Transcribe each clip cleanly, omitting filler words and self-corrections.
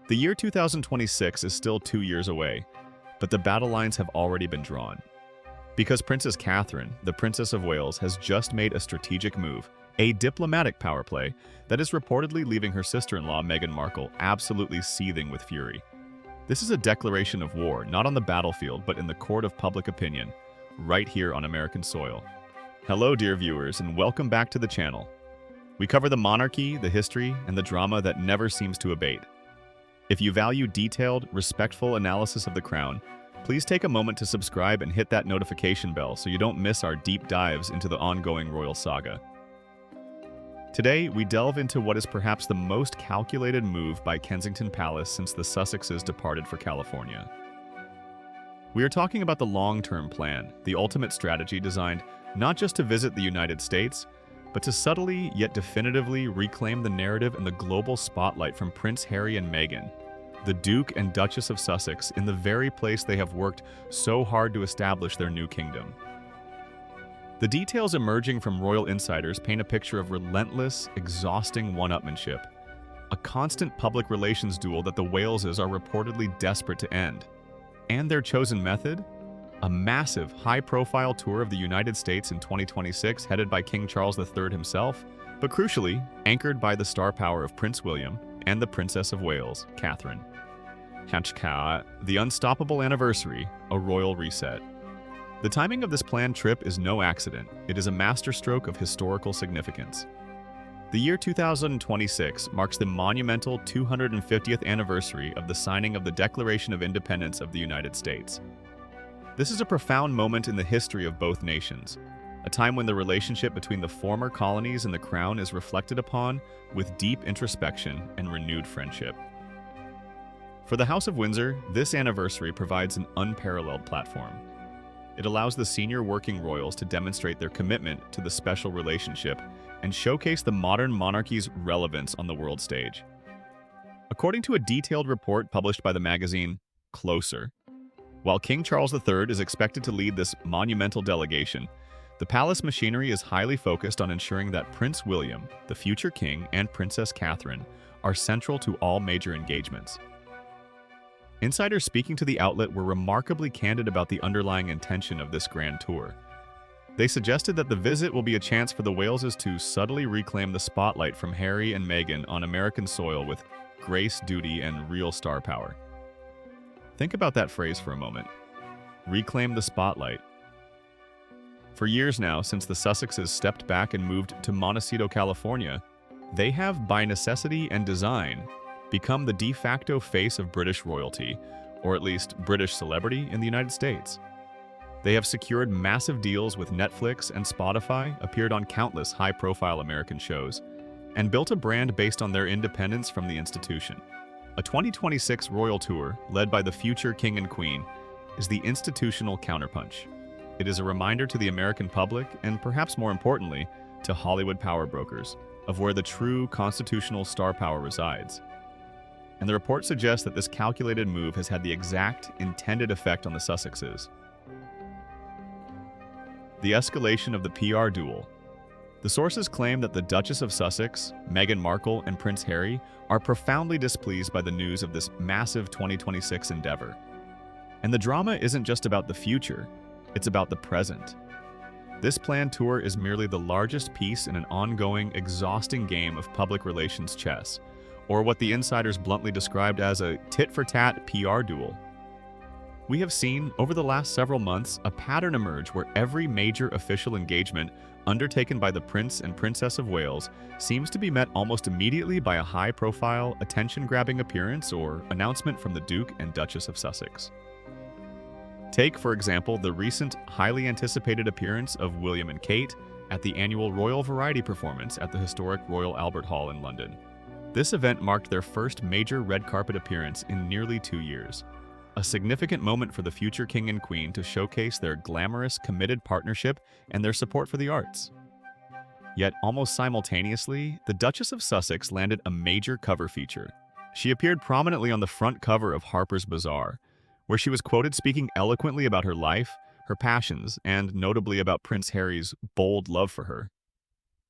The year 2026 is still 2 years away, but the battle lines have already been drawn. Because Princess Catherine, the Princess of Wales, has just made a strategic move, a diplomatic power play, that is reportedly leaving her sister-in-law Meghan Markle absolutely seething with fury. This is a declaration of war, not on the battlefield, but in the court of public opinion, right here on American soil. Hello, dear viewers, and welcome back to the channel. We cover the monarchy, the history, and the drama that never seems to abate. If you value detailed, respectful analysis of the crown, please take a moment to subscribe and hit that notification bell so you don't miss our deep dives into the ongoing royal saga. Today, we delve into what is perhaps the most calculated move by Kensington Palace since the Sussexes departed for California. We are talking about the long-term plan, the ultimate strategy designed not just to visit the United States, but to subtly yet definitively reclaim the narrative and the global spotlight from Prince Harry and Meghan, the Duke and Duchess of Sussex, in the very place they have worked so hard to establish their new kingdom. The details emerging from royal insiders paint a picture of relentless, exhausting one-upmanship, a constant public relations duel that the Waleses are reportedly desperate to end. And their chosen method? A massive, high-profile tour of the United States in 2026 headed by King Charles III himself, but crucially, anchored by the star power of Prince William and the Princess of Wales, Catherine. The unstoppable anniversary, a royal reset. The timing of this planned trip is no accident. It is a masterstroke of historical significance. The year 2026 marks the monumental 250th anniversary of the signing of the Declaration of Independence of the United States. This is a profound moment in the history of both nations, a time when the relationship between the former colonies and the crown is reflected upon with deep introspection and renewed friendship. For the House of Windsor, this anniversary provides an unparalleled platform. It allows the senior working royals to demonstrate their commitment to the special relationship and showcase the modern monarchy's relevance on the world stage. According to a detailed report published by the magazine Closer, while King Charles III is expected to lead this monumental delegation, the palace machinery is highly focused on ensuring that Prince William, the future king, and Princess Catherine are central to all major engagements. Insiders speaking to the outlet were remarkably candid about the underlying intention of this grand tour. They suggested that the visit will be a chance for the Waleses to subtly reclaim the spotlight from Harry and Meghan on American soil with grace, duty, and real star power. Think about that phrase for a moment. Reclaim the spotlight. For years now, since the Sussexes stepped back and moved to Montecito, California, they have, by necessity and design, become the de facto face of British royalty, or at least British celebrity in the United States. They have secured massive deals with Netflix and Spotify, appeared on countless high-profile American shows, and built a brand based on their independence from the institution. A 2026 royal tour, led by the future King and Queen, is the institutional counterpunch. It is a reminder to the American public, and perhaps more importantly, to Hollywood power brokers, of where the true constitutional star power resides. And the report suggests that this calculated move has had the exact intended effect on the Sussexes. The escalation of the PR duel. The sources claim that the Duchess of Sussex, Meghan Markle, and Prince Harry are profoundly displeased by the news of this massive 2026 endeavor. And the drama isn't just about the future, it's about the present. This planned tour is merely the largest piece in an ongoing, exhausting game of public relations chess, or what the insiders bluntly described as a tit-for-tat PR duel. We have seen, over the last several months, a pattern emerge where every major official engagement undertaken by the Prince and Princess of Wales seems to be met almost immediately by a high-profile, attention-grabbing appearance or announcement from the Duke and Duchess of Sussex. Take, for example, the recent, highly anticipated appearance of William and Kate at the annual Royal Variety performance at the historic Royal Albert Hall in London. This event marked their first major red carpet appearance in nearly 2 years. A significant moment for the future King and Queen to showcase their glamorous, committed partnership and their support for the arts. Yet, almost simultaneously, the Duchess of Sussex landed a major cover feature. She appeared prominently on the front cover of Harper's Bazaar, where she was quoted speaking eloquently about her life, her passions, and notably about Prince Harry's bold love for her.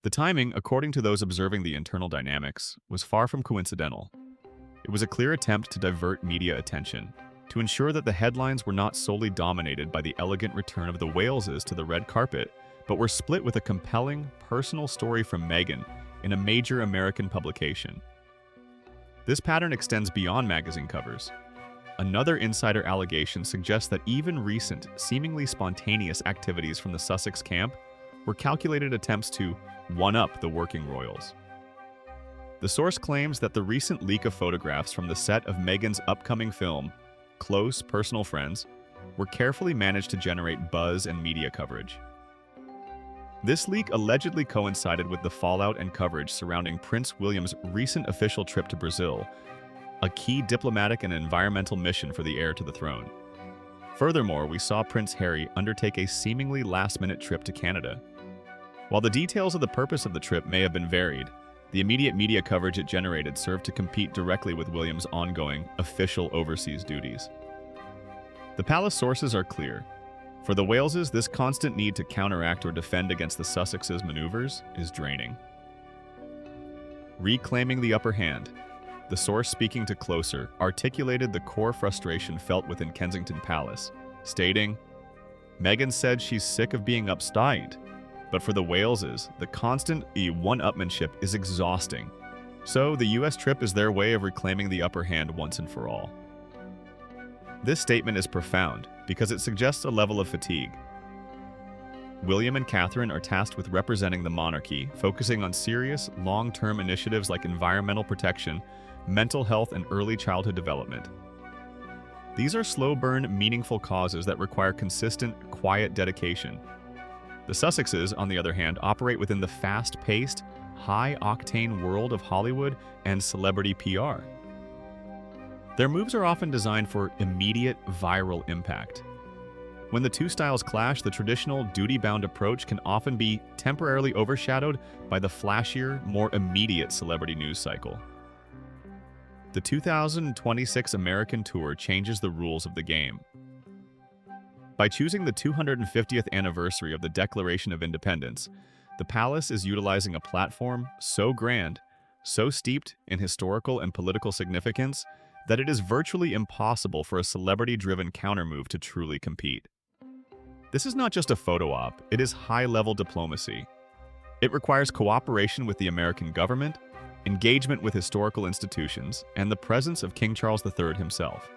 The timing, according to those observing the internal dynamics, was far from coincidental. It was a clear attempt to divert media attention, to ensure that the headlines were not solely dominated by the elegant return of the Waleses to the red carpet, but were split with a compelling, personal story from Meghan in a major American publication. This pattern extends beyond magazine covers. Another insider allegation suggests that even recent, seemingly spontaneous activities from the Sussex camp were calculated attempts to one-up the working royals. The source claims that the recent leak of photographs from the set of Meghan's upcoming film, Close Personal Friends, were carefully managed to generate buzz and media coverage. This leak allegedly coincided with the fallout and coverage surrounding Prince William's recent official trip to Brazil, a key diplomatic and environmental mission for the heir to the throne. Furthermore, we saw Prince Harry undertake a seemingly last-minute trip to Canada. While the details of the purpose of the trip may have been varied, the immediate media coverage it generated served to compete directly with William's ongoing official overseas duties. The palace sources are clear. For the Waleses, this constant need to counteract or defend against the Sussexes' maneuvers is draining. Reclaiming the upper hand, the source speaking to Closer articulated the core frustration felt within Kensington Palace, stating, "Meghan said she's sick of being upstaged, but for the Waleses, the constant one-upmanship is exhausting. So the US trip is their way of reclaiming the upper hand once and for all." This statement is profound because it suggests a level of fatigue. William and Catherine are tasked with representing the monarchy, focusing on serious, long-term initiatives like environmental protection, mental health, and early childhood development. These are slow-burn, meaningful causes that require consistent, quiet dedication. The Sussexes, on the other hand, operate within the fast-paced, high-octane world of Hollywood and celebrity PR. Their moves are often designed for immediate, viral impact. When the two styles clash, the traditional, duty-bound approach can often be temporarily overshadowed by the flashier, more immediate celebrity news cycle. The 2026 American tour changes the rules of the game. By choosing the 250th anniversary of the Declaration of Independence, the palace is utilizing a platform so grand, so steeped in historical and political significance, that it is virtually impossible for a celebrity-driven countermove to truly compete. This is not just a photo op, it is high-level diplomacy. It requires cooperation with the American government, engagement with historical institutions, and the presence of King Charles III himself.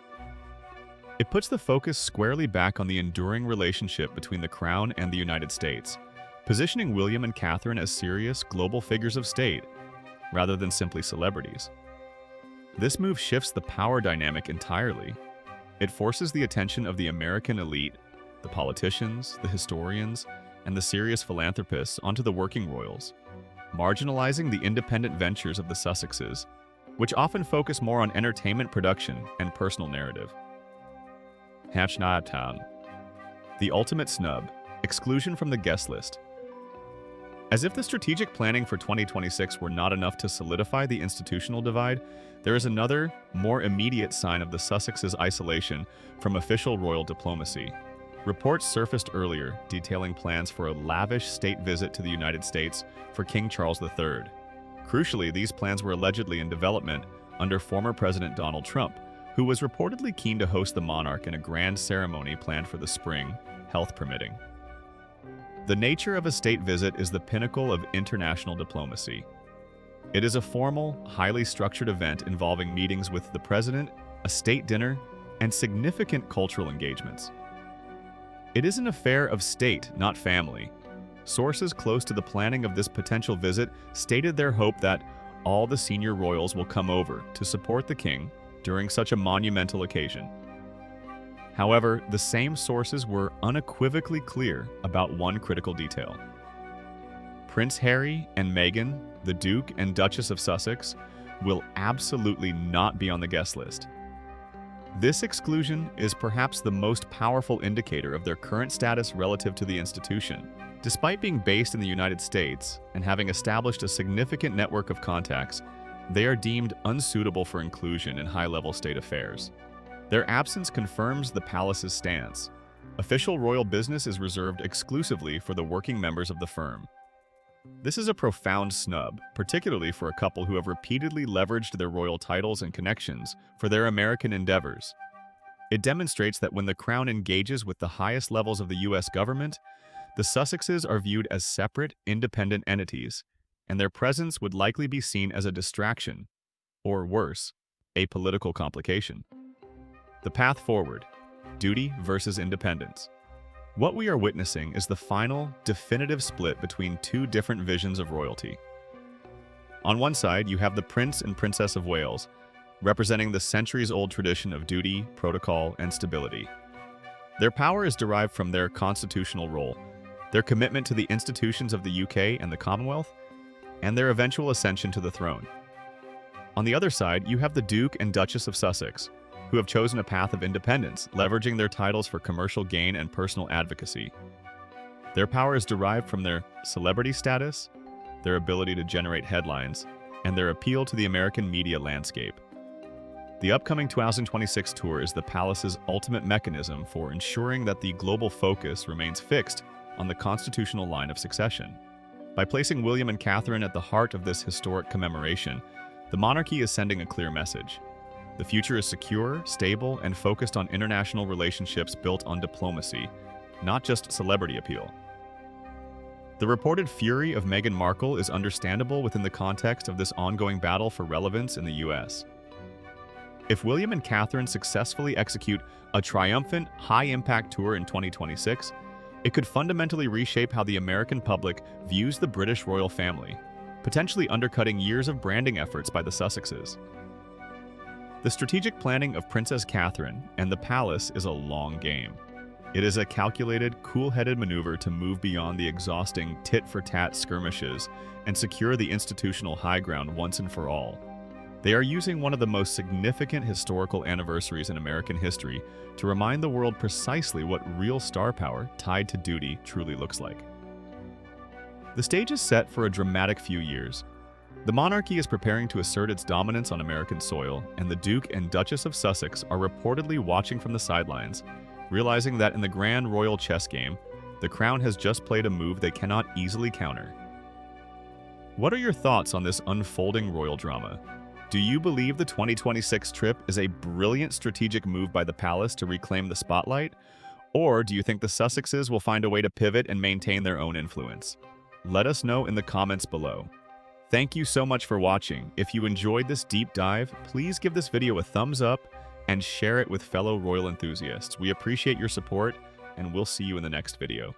It puts the focus squarely back on the enduring relationship between the Crown and the United States, positioning William and Catherine as serious, global figures of state, rather than simply celebrities. This move shifts the power dynamic entirely. It forces the attention of the American elite, the politicians, the historians, and the serious philanthropists onto the working royals, marginalizing the independent ventures of the Sussexes, which often focus more on entertainment production and personal narrative. Hatchnatown. The ultimate snub, exclusion from the guest list. As if the strategic planning for 2026 were not enough to solidify the institutional divide, there is another, more immediate sign of the Sussexes' isolation from official royal diplomacy. Reports surfaced earlier detailing plans for a lavish state visit to the United States for King Charles III. Crucially, these plans were allegedly in development under former President Donald Trump, who was reportedly keen to host the monarch in a grand ceremony planned for the spring, health permitting. The nature of a state visit is the pinnacle of international diplomacy. It is a formal, highly structured event involving meetings with the president, a state dinner, and significant cultural engagements. It is an affair of state, not family. Sources close to the planning of this potential visit stated their hope that all the senior royals will come over to support the king during such a monumental occasion. However, the same sources were unequivocally clear about one critical detail. Prince Harry and Meghan, the Duke and Duchess of Sussex, will absolutely not be on the guest list. This exclusion is perhaps the most powerful indicator of their current status relative to the institution. Despite being based in the United States and having established a significant network of contacts, they are deemed unsuitable for inclusion in high-level state affairs. Their absence confirms the palace's stance. Official royal business is reserved exclusively for the working members of the firm. This is a profound snub, particularly for a couple who have repeatedly leveraged their royal titles and connections for their American endeavors. It demonstrates that when the crown engages with the highest levels of the U.S. government, the Sussexes are viewed as separate, independent entities, and their presence would likely be seen as a distraction, or worse, a political complication. The path forward: duty versus independence. What we are witnessing is the final, definitive split between two different visions of royalty. On one side, you have the Prince and Princess of Wales, representing the centuries-old tradition of duty, protocol, and stability. Their power is derived from their constitutional role, their commitment to the institutions of the UK and the Commonwealth, and their eventual ascension to the throne. On the other side, you have the Duke and Duchess of Sussex, who have chosen a path of independence, leveraging their titles for commercial gain and personal advocacy. Their power is derived from their celebrity status, their ability to generate headlines, and their appeal to the American media landscape. The upcoming 2026 tour is the palace's ultimate mechanism for ensuring that the global focus remains fixed on the constitutional line of succession. By placing William and Catherine at the heart of this historic commemoration, the monarchy is sending a clear message. The future is secure, stable, and focused on international relationships built on diplomacy, not just celebrity appeal. The reported fury of Meghan Markle is understandable within the context of this ongoing battle for relevance in the US. If William and Catherine successfully execute a triumphant, high-impact tour in 2026, it could fundamentally reshape how the American public views the British royal family, potentially undercutting years of branding efforts by the Sussexes. The strategic planning of Princess Catherine and the palace is a long game. It is a calculated, cool-headed maneuver to move beyond the exhausting tit-for-tat skirmishes and secure the institutional high ground once and for all. They are using one of the most significant historical anniversaries in American history to remind the world precisely what real star power tied to duty truly looks like. The stage is set for a dramatic few years. The monarchy is preparing to assert its dominance on American soil, and the Duke and Duchess of Sussex are reportedly watching from the sidelines, realizing that in the grand royal chess game, the crown has just played a move they cannot easily counter. What are your thoughts on this unfolding royal drama? Do you believe the 2026 trip is a brilliant strategic move by the palace to reclaim the spotlight? Or do you think the Sussexes will find a way to pivot and maintain their own influence? Let us know in the comments below. Thank you so much for watching. If you enjoyed this deep dive, please give this video a thumbs up and share it with fellow royal enthusiasts. We appreciate your support, and we'll see you in the next video.